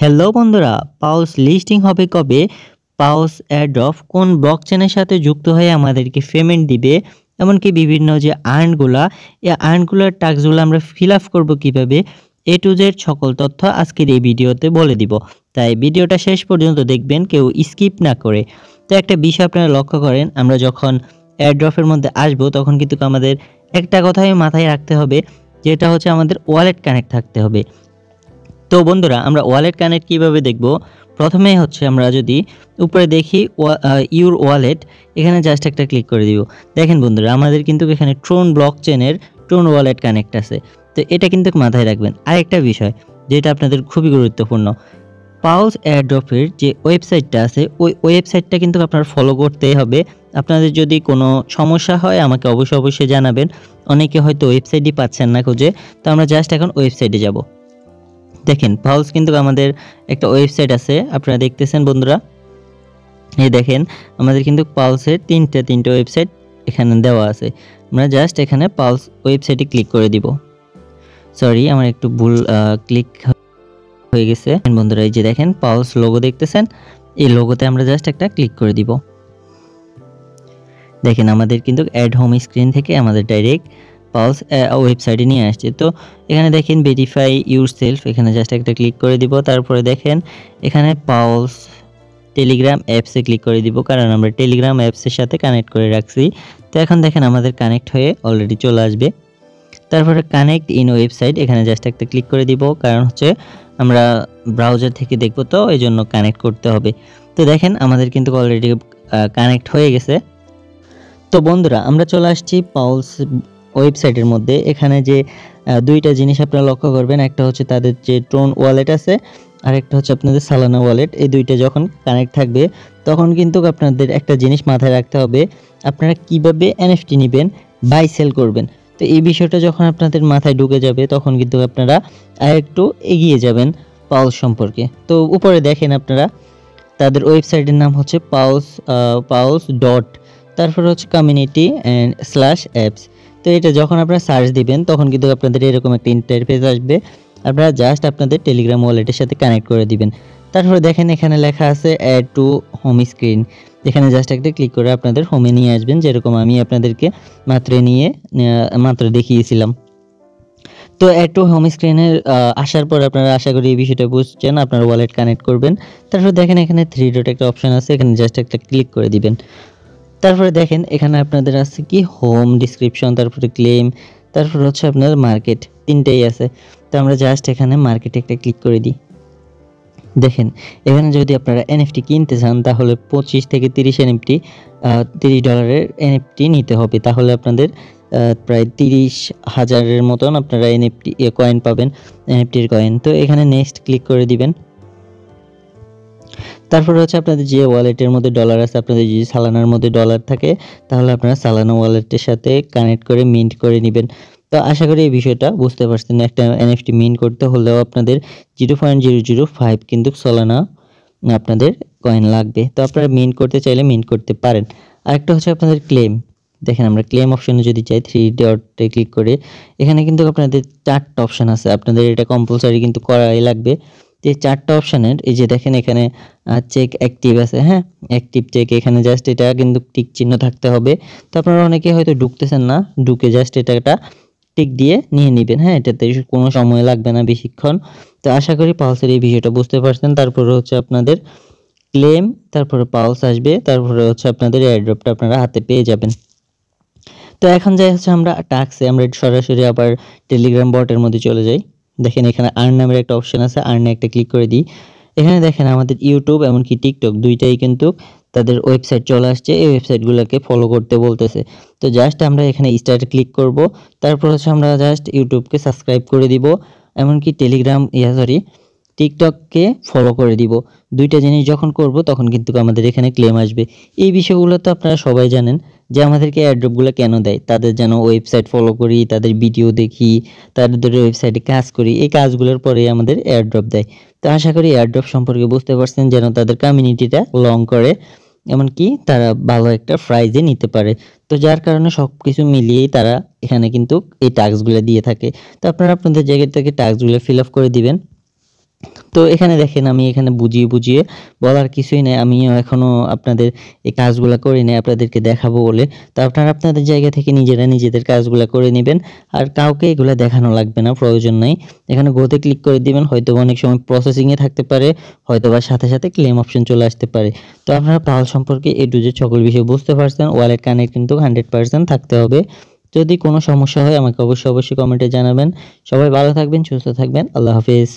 Hello বন্ধুরা, পাউস listing হবে কবে? পাউস এয়ারড্রপ কোন ব্লকচেনের সাথে যুক্ত হয়ে আমাদেরকে পেমেন্ট দিবে? এমনকি বিভিন্ন যে আর্নগুলা, এই আর্নগুলার টাস্কগুলো আমরা ফিল আপ করবো কীভাবে? এ টু জেড সকল তথ্য আজকের এই ভিডিওতে বলে দিব। তাই ভিডিওটা শেষ পর্যন্ত দেখবেন, কেউ স্কিপ না করে। তো একটা বিষয় আপনারা লক্ষ্য করেন, আমরা যখন এয়ারড্রপের মধ্যে আসবো তখন কিন্তু আমাদের একটা কথাই মাথায় রাখতে হবে, যেটা হচ্ছে আমাদের ওয়ালেট কানেক্ট থাকতে হবে। তো বন্ধুরা, আমরা ওয়ালেট কানেক্ট কিভাবে দেখব? প্রথমেই হচ্ছে আমরা যদি উপরে দেখি ইউর ওয়ালেট, এখানে জাস্ট একটা ক্লিক করে দিব। দেখেন বন্ধুরা, আমাদের কিন্তু এখানে ট্রোন ব্লকচেনের ট্রোন ওয়ালেট কানেক্ট আছে। তো এটা কিন্তু মাথায় রাখবেন। আরেকটা বিষয় যেটা আপনাদের খুবই গুরুত্বপূর্ণ, পাউস এয়ারড্রপের যে ওয়েবসাইটটা আছে, ওই ওয়েবসাইটটা কিন্তু আপনার ফলো করতেই হবে। আপনাদের যদি কোনো সমস্যা হয় আমাকে অবশ্যই জানাবেন। অনেকে হয়তো ওয়েবসাইটই পাচ্ছেন না খুঁজে, তো আমরা জাস্ট এখন ওয়েবসাইটে যাব। দেখেন, পাউস কিন্তু আমাদের একটা ওয়েবসাইট আছে, আপনারা দেখতেছেন বন্ধুরা। এই দেখেন, আমাদের কিন্তু পাউসের তিনটে ওয়েবসাইট এখানে দেওয়া আছে। আমরা জাস্ট এখানে পাউস ওয়েবসাইটে ক্লিক করে দিব। সরি, আমার একটু ভুল ক্লিক হয়ে গেছে বন্ধুরা। এই যে দেখেন, পাউস লোগো দেখতেছেন, এই লোগোতে আমরা জাস্ট একটা ক্লিক করে দিব। দেখেন, আমাদের কিন্তু অ্যাড হোম স্ক্রিন থেকে আমাদের ডাইরেক্ট পাউস ওয়েবসাইটে নিয়ে আসছে। তো এখানে দেখেন ভেরিফাই ইউর সেলফ, এখানে জাস্ট একটা ক্লিক করে দিব। তারপরে দেখেন এখানে পাউস টেলিগ্রাম অ্যাপসে ক্লিক করে দিব, কারণ আমরা টেলিগ্রাম অ্যাপসের সাথে কানেক্ট করে রাখছি। তো এখন দেখেন আমাদের কানেক্ট হয়ে অলরেডি চলে আসবে। তারপরে কানেক্ট ইন ওয়েবসাইট, এখানে জাস্ট একটা ক্লিক করে দিব, কারণ হচ্ছে আমরা ব্রাউজার থেকে দেখব, তো এই জন্য কানেক্ট করতে হবে। তো দেখেন আমাদের কিন্তু অলরেডি কানেক্ট হয়ে গেছে। তো বন্ধুরা, আমরা চলে আসছি পাউস ওয়েবসাইটের মধ্যে। এখানে যে দুইটা জিনিস আপনারা লক্ষ্য করবেন, একটা হচ্ছে তাদের যে ট্রোন ওয়ালেট আছে, আর একটা হচ্ছে আপনাদের সালানা ওয়ালেট। এই দুইটা যখন কানেক্ট থাকবে তখন কিন্তু আপনাদের একটা জিনিস মাথায় রাখতে হবে, আপনারা কিভাবে এনএফটি নেবেন, বাই সেল করবেন। তো এই বিষয়টা যখন আপনাদের মাথায় ঢুকে যাবে তখন কিন্তু আপনারা আরেকটু এগিয়ে যাবেন পাউস সম্পর্কে। তো উপরে দেখেন আপনারা, তাদের ওয়েবসাইটের নাম হচ্ছে পাউস ডট, তারপরে হচ্ছে কমিউনিটি অ্যান্ড স্ল্যাশ অ্যাপস। তো এটা যখন আপনারা সার্চ দিবেন তখন কিন্তু আপনাদের এরকম একটা ইন্টারফেস আসবে। আপনারা জাস্ট আপনাদের টেলিগ্রাম ওয়ালেটের সাথে কানেক্ট করে দিবেন। তারপরে দেখেন এখানে লেখা আছে অ্যাড টু হোম স্ক্রিন, এখানে জাস্ট একটা ক্লিক করে আপনাদের হোমে নিয়ে আসবেন, যেরকম আমি আপনাদেরকে মাত্র দেখিয়েছিলাম। তো অ্যাড টু হোম স্ক্রিনে আসার পর আপনারা আশা করি এই বিষয়টা বুঝছেন, আপনার ওয়ালেট কানেক্ট করবেন। তারপর দেখেন এখানে 3 ডট একটা অপশন আছে, এখানে জাস্ট একটা ক্লিক করে দিবেন। তারপরে দেখেন এখানে আপনাদের আছে কি হোম, ডিসক্রিপশন, তারপরে ক্লেম, তারপর হচ্ছে আপনার মার্কেট, তিনটেই আছে। তো আমরা জাস্ট এখানে মার্কেটে একটা ক্লিক করে দিই। দেখেন এখানে যদি আপনারা এনএফটি কিনতে চান তাহলে 25 থেকে 30 এনএফটি, $30 এনএফটি নিতে হবে। তাহলে আপনাদের প্রায় 30,000-এর মতন আপনারা এনএফটি কয়েন পাবেন, এনএফটির কয়েন। তো এখানে নেক্সট ক্লিক করে দিবেন। তারপরে হচ্ছে আপনাদের যে ওয়ালেটের মধ্যে ডলার আছে, আপনাদের যদি সালানার মধ্যে ডলার থাকে তাহলে আপনারা সালানা ওয়ালেটের সাথে কানেক্ট করে মিন্ট করে নেবেন। তো আশা করি এই বিষয়টা বুঝতে পারছেন। একটা এনএফটি মিন্ট করতে হলেও আপনাদের 0.005 কিন্তু সালানা আপনাদের কয়েন লাগবে। তো আপনারা মিন্ট করতে চাইলে মিন্ট করতে পারেন। আরেকটা হচ্ছে আপনাদের ক্লেম। দেখেন আমরা ক্লেম অপশনে যদি চাই 3 ডটে ক্লিক করে, এখানে কিন্তু আপনাদের 4টা অপশন আছে, আপনাদের এটা কম্পালসারি কিন্তু করাই লাগবে। যে 4টা অপশনের এই যে দেখেন এখানে চেক অ্যাক্টিভ আছে, হ্যাঁ অ্যাক্টিভ চেক, এখানে জাস্ট এটা কিন্তু টিক চিহ্ন থাকতে হবে। তো আপনারা অনেকে হয়তো ঢুকতেছেন না, ঢুকে জাস্ট এটা একটা টিক দিয়ে নিয়ে নেবেন। হ্যাঁ, এটাতে কোনো সময় লাগবে না বেশিক্ষণ। তো আশা করি পালসের এই বিষয়টা বুঝতে পারছেন। তারপরে হচ্ছে আপনাদের ক্লেম, তারপরে পালস আসবে, তারপরে হচ্ছে আপনাদের এয়ারড্রপটা আপনারা হাতে পেয়ে যাবেন। তো এখন যাই হচ্ছে আমরা টাস্কে, আমরা সরাসরি আবার টেলিগ্রাম বটের মধ্যে চলে যাই। দেখেন এখানে আর্ন নামের একটা অপশন আছে, আর্নে একটা ক্লিক করে দিই। এখানে দেখেন আমাদের ইউটিউব এমনকি টিকটক দুইটাই কিন্তু তাদের ওয়েবসাইট চলে আসছে, এই ওয়েবসাইটগুলোকে ফলো করতে বলতেছে। তো জাস্ট আমরা এখানে স্টার্টে ক্লিক করব, তারপর হচ্ছে আমরা জাস্ট ইউটিউবকে সাবস্ক্রাইব করে দিব, এমনকি টিকটককে ফলো করে দিব। দুইটা জিনিস যখন করব তখন কিন্তু আমাদের এখানে ক্লেম আসবে। এই বিষয়গুলো তো আপনারা সবাই জানেন যে আমাদেরকে এয়ারড্রপগুলো কেন দেয়, তাদের যেন ওয়েবসাইট ফলো করি, তাদের ভিডিও দেখি, তাদের ওয়েবসাইটে কাজ করি, এই কাজগুলোর পরে আমাদের এয়ারড্রপ দেয়। তো আশা করি এয়ারড্রপ সম্পর্কে বুঝতে পারছেন, যেন তাদের কমিউনিটিটা লং করে, এমনকি তারা ভালো একটা প্রাইজে নিতে পারে। তো যার কারণে সব কিছু মিলিয়েই তারা এখানে কিন্তু এই টাস্কগুলো দিয়ে থাকে। তো আপনারা আপনাদের জায়গা থেকে টাস্কগুলো ফিল আপ করে দিবেন। তো এখানে দেখেন আমি এখানে বুঝিয়ে বুঝিয়ে বলার কিছুই নাই, আমিও এখনো আপনাদের এই কাজগুলা করে নাই আপনাদেরকে দেখাবো বলে। তো আপনারা আপনাদের জায়গা থেকে নিজেরা নিজেদের কাজগুলা করে নেবেন, আর কাউকে এগুলা দেখানো লাগবে না, প্রয়োজন নাই। এখানে গোতে ক্লিক করে দিবেন, হয়তো অনেক সময় প্রসেসিংয়ে থাকতে পারে, হয়তো বা সাথে সাথে ক্লেম অপশন চলে আসতে পারে। তো আপনারা পাওয়াল সম্পর্কে এ টু জেড সকল বিষয় বুঝতে পারছেন। ওয়ালেট কানেক্ট কিন্তু 100% থাকতে হবে। যদি কোনো সমস্যা হয় আমাকে অবশ্যই কমেন্টে জানাবেন। সবাই ভালো থাকবেন, সুস্থ থাকবেন। আল্লাহ হাফেজ।